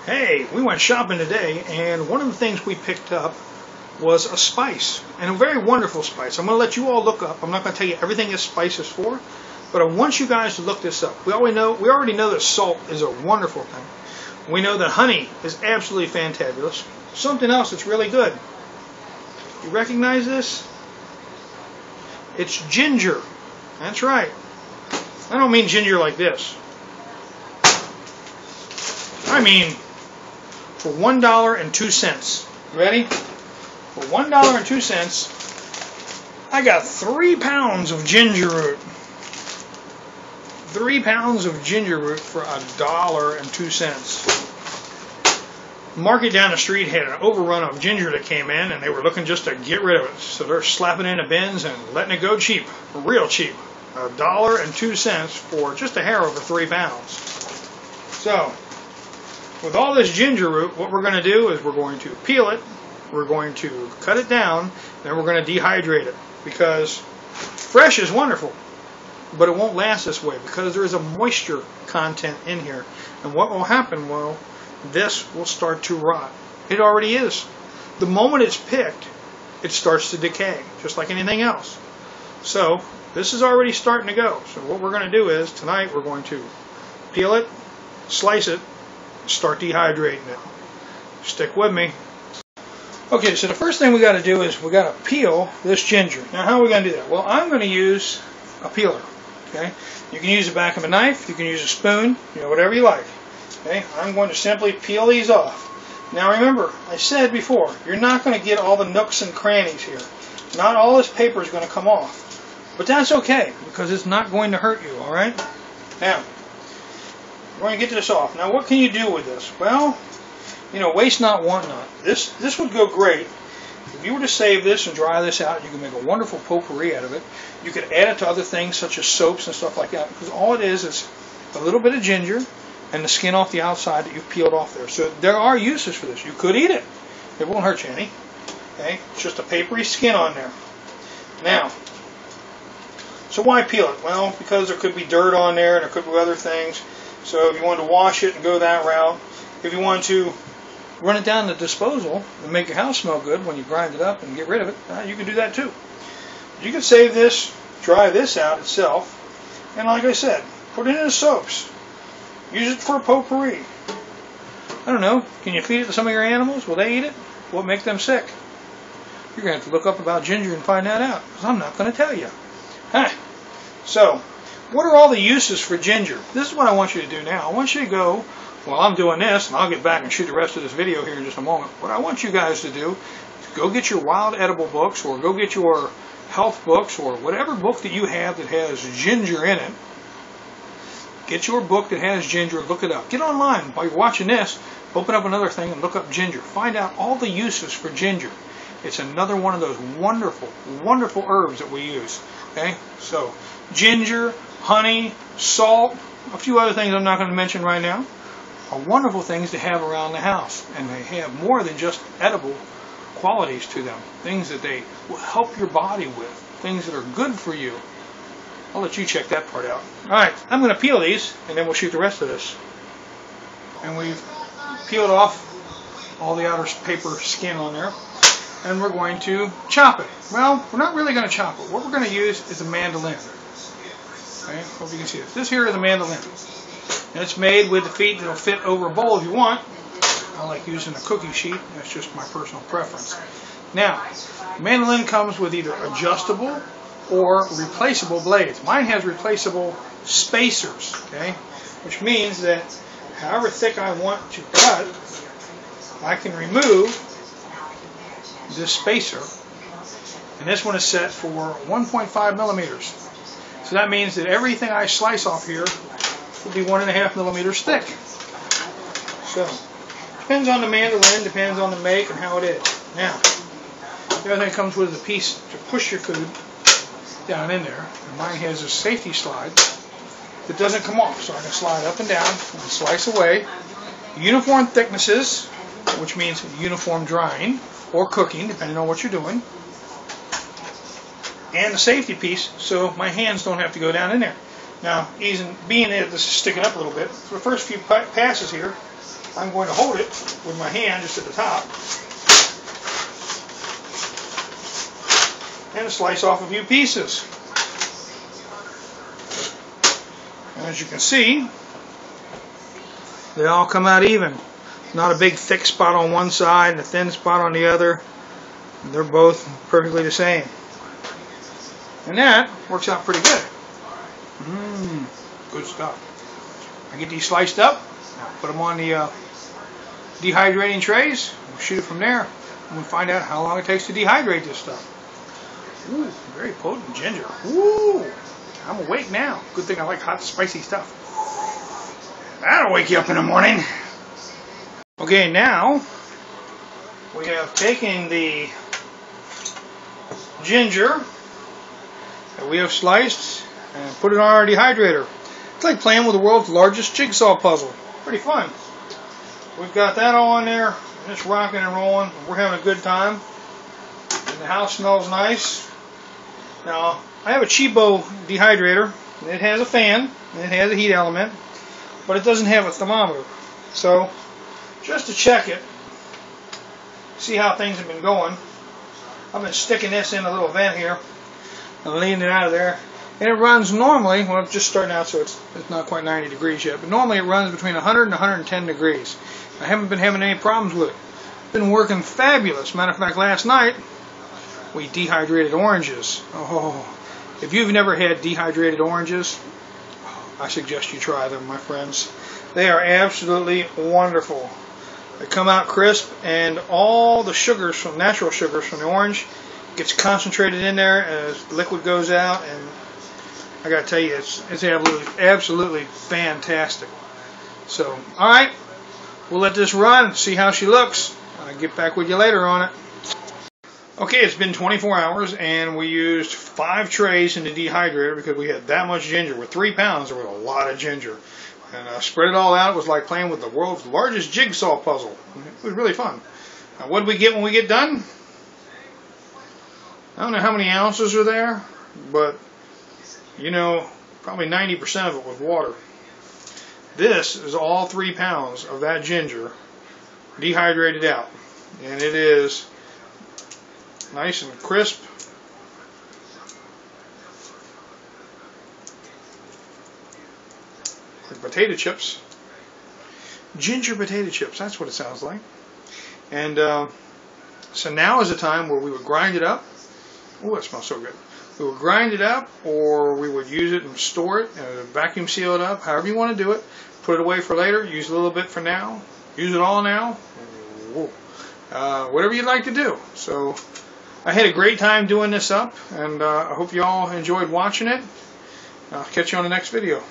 Hey, we went shopping today, and one of the things we picked up was a spice, and a very wonderful spice. I'm going to let you all look up. I'm not going to tell you everything this spice is for, but I want you guys to look this up. We already know that salt is a wonderful thing. We know that honey is absolutely fantabulous. Something else that's really good. You recognize this? It's ginger. That's right. I don't mean ginger like this. I mean for $1.02. Ready? For $1.02, I got 3 pounds of ginger root. 3 pounds of ginger root for $1.02. Market down the street had an overrun of ginger that came in, and they were looking just to get rid of it. So they're slapping it in the bins and letting it go cheap, real cheap. $1.02 for just a hair over 3 pounds. So, with all this ginger root, what we're going to do is we're going to peel it, we're going to cut it down, then we're going to dehydrate it. Because fresh is wonderful, but it won't last this way because there is a moisture content in here. And what will happen, well, this will start to rot. It already is. The moment it's picked, it starts to decay, just like anything else. So, this is already starting to go. So what we're going to do is, tonight we're going to peel it, slice it, start dehydrating it. Stick with me. Okay, so the first thing we got to do is we got to peel this ginger. Now, how are we going to do that? Well, I'm going to use a peeler. Okay, you can use the back of a knife, you can use a spoon, whatever you like. Okay, I'm going to simply peel these off. Now, remember, I said before, you're not going to get all the nooks and crannies here. Not all this paper is going to come off, but that's okay because it's not going to hurt you. All right. Now, we're going to get this off. Now, what can you do with this? Well, waste not, want not. This would go great. If you were to save this and dry this out, you can make a wonderful potpourri out of it. You could add it to other things such as soaps and stuff like that, because all it is a little bit of ginger and the skin off the outside that you've peeled off there. So there are uses for this. You could eat it. It won't hurt you any. Okay? It's just a papery skin on there. Now, so why peel it? Well, because there could be dirt on there and there could be other things. So if you wanted to wash it and go that route, if you want to run it down the disposal and make your house smell good when you grind it up and get rid of it, you can do that too. You can save this, dry this out itself, and like I said, put it in the soaps. Use it for a potpourri. I don't know, can you feed it to some of your animals? Will they eat it? Will it make them sick? You're going to have to look up about ginger and find that out, because I'm not going to tell you. So, what are all the uses for ginger? This is what I want you to do now. I want you to go, while I'm doing this, and I'll get back and shoot the rest of this video here in just a moment. What I want you guys to do is go get your wild edible books, or go get your health books, or whatever book that you have that has ginger in it. Get your book that has ginger, look it up. Get online while you're watching this, open up another thing and look up ginger. Find out all the uses for ginger. It's another one of those wonderful, wonderful herbs that we use. Okay, so ginger, honey, salt, a few other things I'm not going to mention right now, are wonderful things to have around the house. And they have more than just edible qualities to them. Things that they will help your body with. Things that are good for you. I'll let you check that part out. Alright, I'm going to peel these, and then we'll shoot the rest of this. And we've peeled off all the outer paper skin on there. And we're going to chop it. Well, we're not really going to chop it. What we're going to use is a mandolin. Okay, hope you can see this. This here is a mandolin. And it's made with the feet that'll fit over a bowl if you want. I like using a cookie sheet. That's just my personal preference. Now, mandolin comes with either adjustable or replaceable blades. Mine has replaceable spacers, okay? Which means that however thick I want to cut, I can remove this spacer, and this one is set for 1.5 millimeters. So that means that everything I slice off here will be 1.5 millimeters thick. So, depends on the mandolin, depends on the make and how it is. Now, the other thing that comes with is a piece to push your food down in there. And mine has a safety slide that doesn't come off, so I can slide up and down and slice away. Uniform thicknesses, which means uniform drying or cooking, depending on what you're doing. And the safety piece, so my hands don't have to go down in there. Now, being that this is sticking up a little bit, for the first few passes here, I'm going to hold it with my hand just at the top and slice off a few pieces. And as you can see, they all come out even. Not a big thick spot on one side and a thin spot on the other. They're both perfectly the same. And that works out pretty good. Good stuff. I get these sliced up, put them on the dehydrating trays, we'll shoot it from there, and we'll find out how long it takes to dehydrate this stuff. Ooh, very potent ginger. Ooh, I'm awake now. Good thing I like hot, spicy stuff. That'll wake you up in the morning. Okay, now we have taken the ginger that we have sliced and put it on our dehydrator. It's like playing with the world's largest jigsaw puzzle. Pretty fun. We've got that all in there, and it's rocking and rolling. We're having a good time. And the house smells nice. Now, I have a cheapo dehydrator. It has a fan, and it has a heat element, but it doesn't have a thermometer. So, just to check it, see how things have been going, I've been sticking this in a little vent here and leaning it out of there. And it runs normally, well, it's just starting out, so it's not quite 90 degrees yet, but normally it runs between 100 and 110 degrees. I haven't been having any problems with it. It's been working fabulous. Matter of fact, last night we dehydrated oranges. Oh, if you've never had dehydrated oranges, I suggest you try them, my friends. They are absolutely wonderful. They come out crisp, and all the sugars, from natural sugars from the orange, gets concentrated in there as the liquid goes out, and I gotta tell you, it's absolutely fantastic. So, alright, we'll let this run, see how she looks. I'll get back with you later on it. Okay, it's been 24 hours, and we used 5 trays in the dehydrator because we had that much ginger. With 3 pounds, there was a lot of ginger. And spread it all out. It was like playing with the world's largest jigsaw puzzle. It was really fun. Now, what do we get when we get done? I don't know how many ounces are there, but you know, probably 90% of it was water. This is all 3 pounds of that ginger dehydrated out, and it is nice and crisp. Like potato chips. Ginger potato chips, that's what it sounds like. And so now is the time where we would grind it up. Oh, it smells so good. We would grind it up, or we would use it and store it and vacuum seal it up, however you want to do it. Put it away for later, use a little bit for now, use it all now. Whatever you'd like to do. So I had a great time doing this up, and I hope you all enjoyed watching it. I'll catch you on the next video.